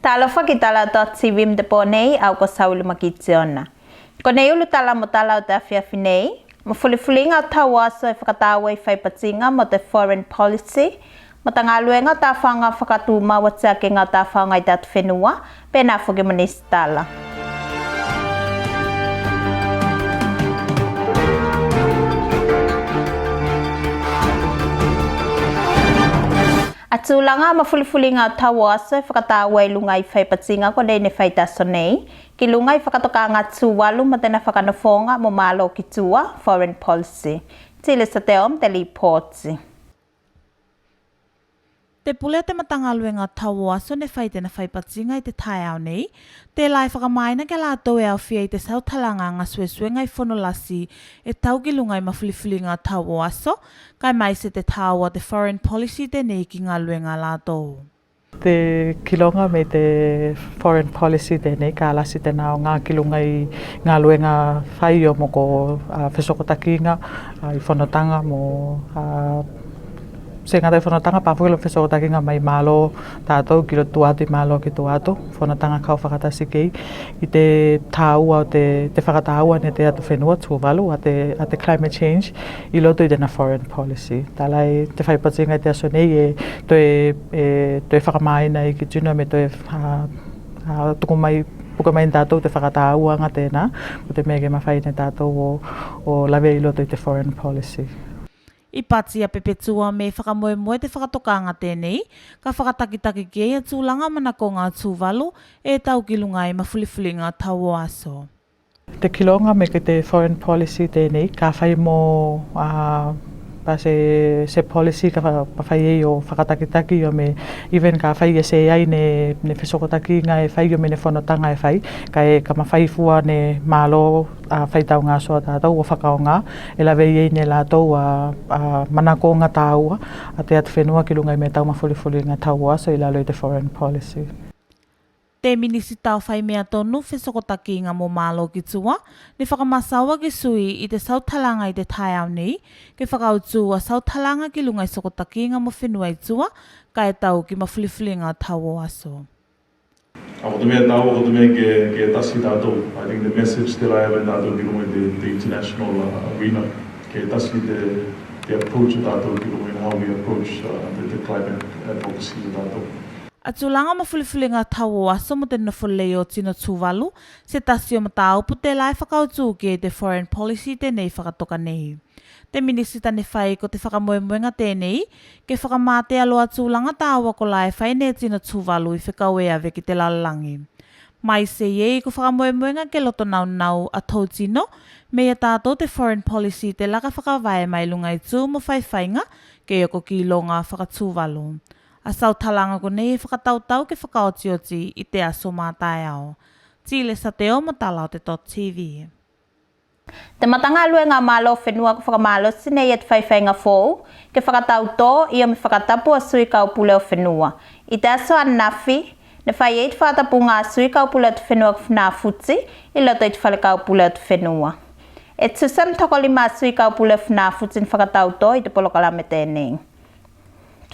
Talo whakitala tōtsi wim de pōnei au ko saulu makitiona. Ko nei ulu tala mo tala o te awhiawhi nei, mo fulifulinga o tau aso e whakatawa i whaipatinga mo te foreign policy, mo ta ngā luenga tā whanga whakatuma wa te ake ngā tā whanga i tātu whenua, pēnā whuki manisi tala. Atulanga ma fulifulinga o tau aso e whakatawa i lunga i whaipatinga ko nei ne whaitaso nei, ki lunga i whakatoka ngā tūwalu ma tēnā whakanofonga mo mālo ki tua foreign policy. Tile sa te om te li pōtsi. Te pule te matangaluenga tau aso ne whai tēnā whaipatinga i te tai au nei, te lai whakamaina ke lātou e au whia i te sautalanga ngā suesuenga i whanolasi e tau ki lunga i mawhilifulinga tau aso, kai mai se te tau a te foreign policy te nei ki ngā luenga lātou. Te kilonga me te foreign policy tēnei, ka alasi tēnā o ngā kilunga i ngā luenga whai o moko whesokotakinga, i whanotanga mo se ngā tau whanotanga pāwhukila whesokotakinga mai mālo tātou ki rotu atu i mālo ki tō atu, whanotanga kau whakatasi kei, i te tāua o te whakataua ne te atu whenua tūwalu a te climate change i loto i tēnā foreign policy. Tālai te whaipatinga i te aso nei e toi whakamaina i ki tūna me toi tuku mai puka mai tātou te whakatauanga tēnā, ko te mege mawhai ne tātou o lawe i loto i te foreign policy. I pati a pepetua me whakamoemoe te whakatokanga tēnei, ka whakatakitaki kei a tūlanga manako ngā tūwalu e tau ki lunga i mawhulifulinga tau aso. Te kilonga me ke te foreign policy tēnei, ka whai mō se policy ka whai e o whakatakitaki o me even ka whai e se ai ne whesokotaki ngā e whai o me ne whanotanga e whai, ka mawhai fua ne mālo whai tau ngā soa tātou o whakaonga, e lawe i ne lātou manako ngā tāua, a te atu whenua ki lunga i me tau mawhulifuli ngā tāua, so i lalo i te foreign policy. Te minisi tau whai mea tonu whesokotaki ngā mō mālo ki tua, ne whakamasawa ki sui i te sautalanga i te tai au nei, ke whakautua sautalanga ki lunga i sokotaki ngā mō whenua i tua, ka e tau ki mawhulifuli ngā tau aso. Ako te mea tau, ako te mea ke tasi tātou. I think the message that I have in tātou ki lunga i the international arena, ke tasi the approach of tātou ki lunga i how we approach the climate advocacy of tātou. Atulanga mawhulifulinga tau aso mo te nofolei o tino tūwalu, se tasi o matau pu te lai whakautu ke te foreign policy tēnei whakatoka nei. Te minisi tane whai ko te whakamoemoenga tēnei, ke whakamate alo atulanga tāua ko lai whai ne tino tūwalu i whikau ea veki te lalangi. Mai se iei ko whakamoemoenga ke loto nau a tau tino, mea tātou te foreign policy te laka whakawai mai lunga i tū mo whaiwhainga, ke ioko ki longa whakatūwalu. A sautalanga ko nei whakatautau ke whakaotioti i te aso mātai ao. Tile sa te o matala o te .tv. Te matanga luenga mālo whenua ko whakamalo sinei e te whaiwhainga fōu, ke whakatauto i o me whakatapu a sui kaupule o whenua. I te aso anawhi, ne whai e te whakatapu ngā sui kaupule o te whenua ko whanā futi, i loto i te whale kaupule o te whenua. E tusan tokoli mā sui kaupule o whanā futi ni whakatauto i te polokalame tēnei.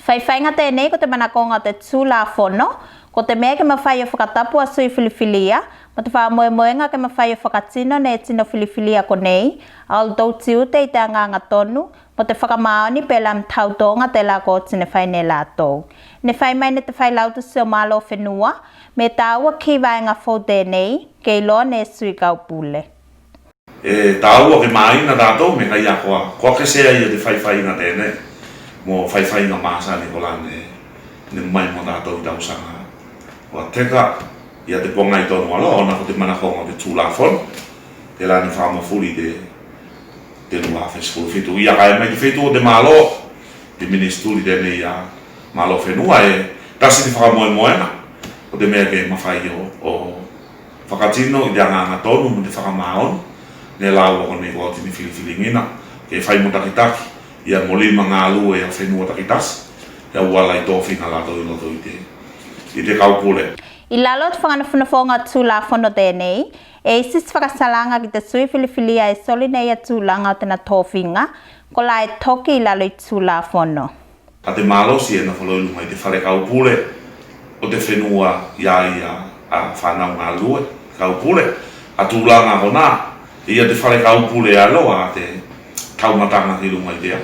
Whaiwhainga tēnei ko te manakonga te tūla whono, ko te mea ke mawhai o whakatapu a sui filifilia, ma te whamoemoenga ke mawhai o whakatino ne tino filifilia ko nei, al tau tiute i te anganga tonu, mo te whakamaoni pēla mtautonga te la ko tine whai ne lātou. Ne whai mai ne te whai lautu seo mālo whenua, me tāua ki waenga whau tēnei, ke ilo ne sui kaupule. Tāua ke maina tātou me kai akoa, koa ke sea i te whaiwhainga tēnei. Mo whaiwhainga māsa ni kola ne mai mo tātou i tausanga. Wa teka, ia te ponga i tonu alo, ona ko te manakonga te tūlāwhon, te la ni whamafuri te lua wheskulu whitu. Ia kai mai ki whitu o te mālo, te ministuri tēnei a mālo whenua e tasi ni whakamoemoena, o te mea ke mawhai o whakatino i te anganga tonu mo te whakamaon, ne lau o nei ko tini whiliwhilingina, ke whai mo takitaki. Ia molima ngā lua e a whenua takitasi, ia uala i tōwhina lātou i loto i te kaupule. I lalo te whanganafunafonga tūla whono tēnei, e isis whakasalanga ki te sui filifilia e soli nei a tūlanga o tēnā tōwhinga, ko la e toki i lalo i tūla whono. A te mālosi e na whaloi lunga i te whare kaupule, o te whenua ia a whanau ngā lue, kaupule, a tūlanga hona, ia te whare kaupule aloa a te taumatanga ki runga i tea.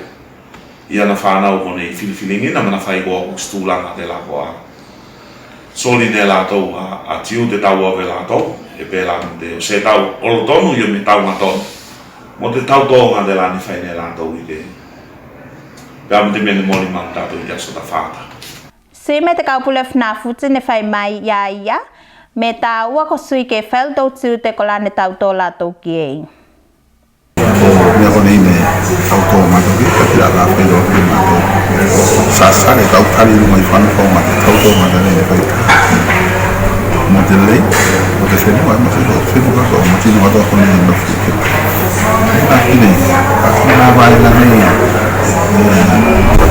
Ia na whanau hone i whiliwhilingina, mana whai koa kuks tūlanga te lako a. Soli ne lātou a tiu te tau ave lātou, e pēlānu te o se tau olo tonu i o me tau matonu. Mo te tau tōnga te lani whai ne lātou i te. Pea me te mene mori mang tātou i te aso ta whāta. Si me te kaupule whnafuti ne whai mai ia, me tā ua ko sui ke whel tau tiu te kolane tau tō lātou ki ei. Mea kone ine tau tō mātoki, ka tira rā whelo ki mātou. Sāsare tau tari runga i whanu kau mātou, tau tō mātou ne whai. Mo te lei, mo te whenua, mo te whenua kato, mo tino katoa kone ine nofu ke. Nā ine, a nā vāenga nei,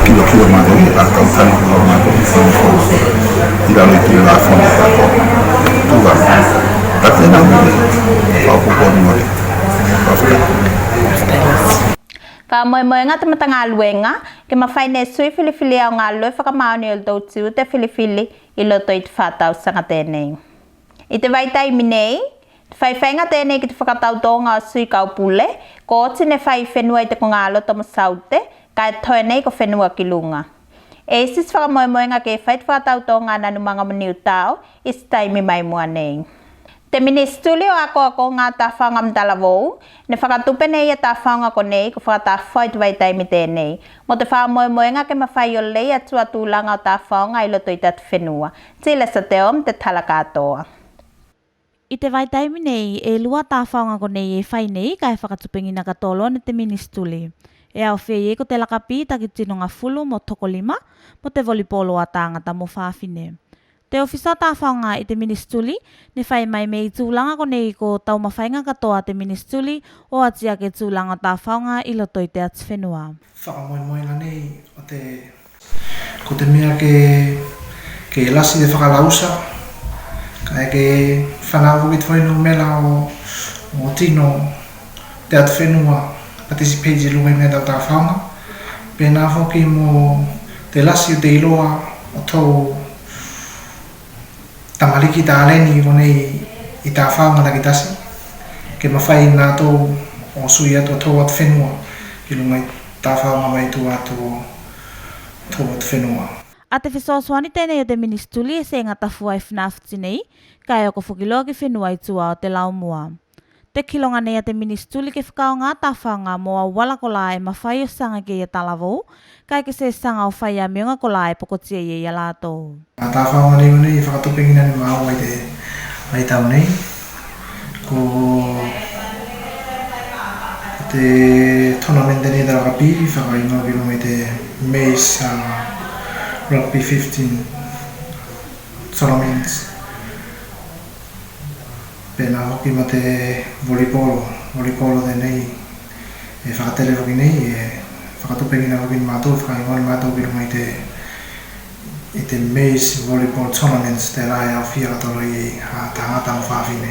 kilo kilo mātou i, a tau tari runga mātou i whanu kau. Ira rei tira rā whanu kato. Tūga, ka tēnā mire, whaupo more. Ka moe ngā te matanga luenga, ke mawhai ne sui whiliwhili au ngā lue whakamaoni o tau tiu te whiliwhili i loto i te whātau sanga tēnei. I te waitai minei, te whaiwhainga tēnei ki te whakatau tō ngā sui kaupule, ko oti ne whai whenua i te ko ngā loto masaute, ka e toe nei ko whenua ki lunga. E sis whakamoe ngā ke whai te whakatau tō ngā nanumanga maniu tau, i staimi mai mua nei. Te ministuli o ako ngā tāwhaunga mtalavou, ne whakatupe nei a tāwhaunga ko nei ko whakatawhai te waitai mi tēnei. Mo te whaamoemoenga ke mawhai o lei atua tūlanga o tāwhaunga i loto i tatu whenua. Tila sa te om te tala katoa. I te waitai mi nei, e lua tāwhaunga ko nei e whai nei ka e whakatupengina katolo ne te ministuli. E au whee ko te lakapi taki tino ngā fulu mo toko lima, mo te volipolo a tāngata mo whāwhine. Te ofisa tāwhaunga i te ministuli, ne whai mai mei tūlanga ko nei ko tau mawhainga katoa te ministuli o atia ke tūlanga tāwhaunga i loto i te ats whenua. Whakamoemoenga nei o te... Ko te mea ke lasi te whakalausa, ka e ke whanau ki te whainu mela o tino te ats whenua participate i lunga i mea tau tāwhaunga. Pēnā whoki mo te lasi o te iloa o tau tamariki tā aleni ko nei i tā whaunga taki tasi. Ke mawhai nā tō o sui atu o tō atu whenua i lunga i tā whaunga mai tō atu whenua. A te whesoaswani tēnei o te ministuli e se ngata fuai whnawhiti nei, ka e oko whukiloa ki whenua i tua o te laumua. Te kilonga nei a te ministuli ke whakao ngā tāwhaunga mo a wala ko la e mawhai o sanga ke ia talavou, kai ke se sanga o whai a mionga ko la e pokotia i ia lātou. A tāwhaunga nei o nei, whakatupengina ni mau mai tau nei. Ko te tournament nei da rugby, whakainga ki runga i te Mace Rugby 15 tournaments. Pēnā hoki ma te volipolo te nei, e whakatele hoki nei, e whakatupengina hoki ni mātou, whakainga ni mātou ki runga i te Mace Volleyball Tournaments te rai au whia katolo i tāngata mo whāwhine.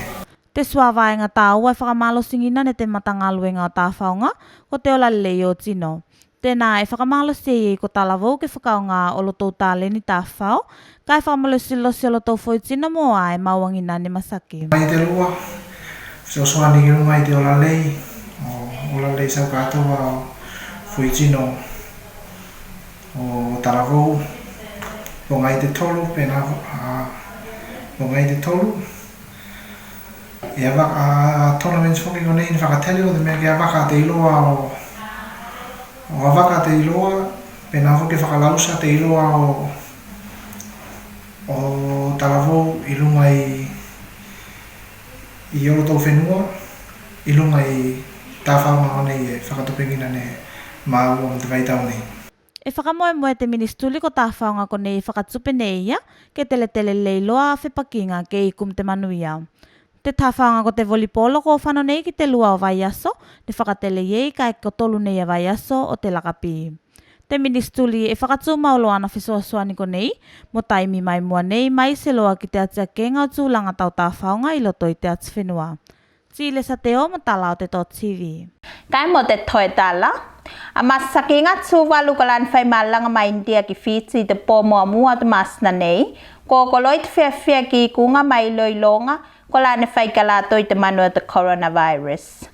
Te suawaenga tāua e whakamalo singina ne te matanga luenga o tāwhaunga, ko te ola lei o tino. Tēnā e whakamalo sei ko talavou ke whakaunga o lotou tāleni tāwhau, ka e whakamalo silo si o lotou whoitina mo a e mauangina ne masake. Mai te lua, se o soani ki runga i te ola lei sau katoa o whoitino o talavou, o ngai te tolu, pēnā o ngai te tolu. E a tournaments whoki ko nei ni whakatele o te mea ke a waka te iloa o a waka te iloa, pēnā whoki whakalausa te iloa o talavou i lunga i oro tau whenua, i lunga i tāwhaunga o nei e whakatupengina ne māu o te waitau nei. E whakamoe te ministuli ko tāwhaunga ko nei whakatupe nei ia, ke tele leiloa a whipakinga ke i kum te manuia. Te tāwhaunga ko te volipolo ko whano nei ki te lua o vai aso, ne whakatele iei ka e kotolu nei a vai aso o te lakapi. Te ministuli e whakatū maulo ana whesoasuani ko nei, mo taimi mai mua nei mai se loa ki te atia kenga o tūlanga tau tāwhaunga i loto i te ats whenua. Tile sa te o mo tala o te tō TV. Kai mo te toe tala, Masaki nga tsuvalu kalan fai malang ma India ki Fiji te po mua te masna nei. Ko koloit fia ki kunga mai loilonga kolane fai kalato i te manua te coronavirus.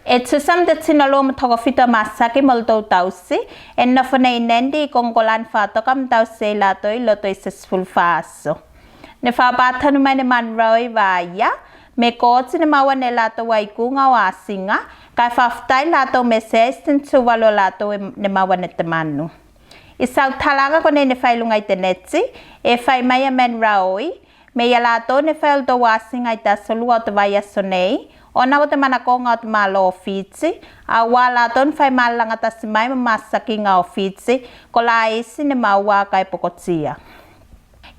E tusam te tinalo matoka fita masaki molto tausi e nafone inendi kong kolan fatokam tausi lato i loto i sesful faso. Ne whapatanu mai ne manroi vaya, me kōti ne maua ne lato waikunga o asinga, kai whaftai lato me sestin tuvalo lato ne maua ne te manu. I sau talaga kone ne whailunga i te neti, e whai mai a men raoi, me ia lato ne whail do asinga i ta solua o te vai aso nei, o na o te manakonga o te malo o Fiji, a wā lato ne whai malanga tasi mai masaki ngā o Fiji, ko la isi ne maua kai pokotia.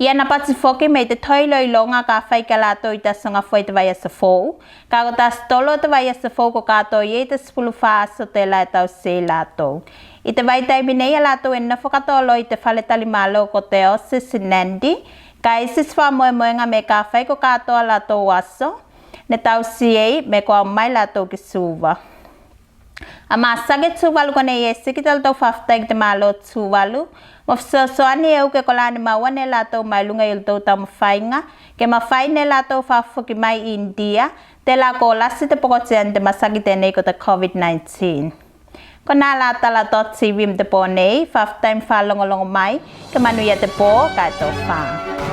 Ia na pati foki me te toilo i longa ka whai ka lato i ta sanga fwoi te vai asa fōu. Ka ko ta stolo te vai asa fōu ko kato i e te spulu whaaso te lai tau se lato. I te vai taimi nei a lato e na whakatolo i te whale tali malo ko te o Sinandi. Ka isis wha moenga me ka whai ko kato a lato aso. Ne tau si ei me ko au mai lato ki suva. A masake tuvalu kone i e sikital tau whaftai te malo tuvalu. Mo fsoani e uke kolane mawane lato mai lunga il tau tau mawhainga. Ke mawhaine lato whafuki mai India. Te la ko lasi te pokotean te masaki tenei ko te COVID-19. Ko nā la tala .tv te pō nei. Whaftai mwhalongolongo mai. Ke manuia te pō kai tau whaa.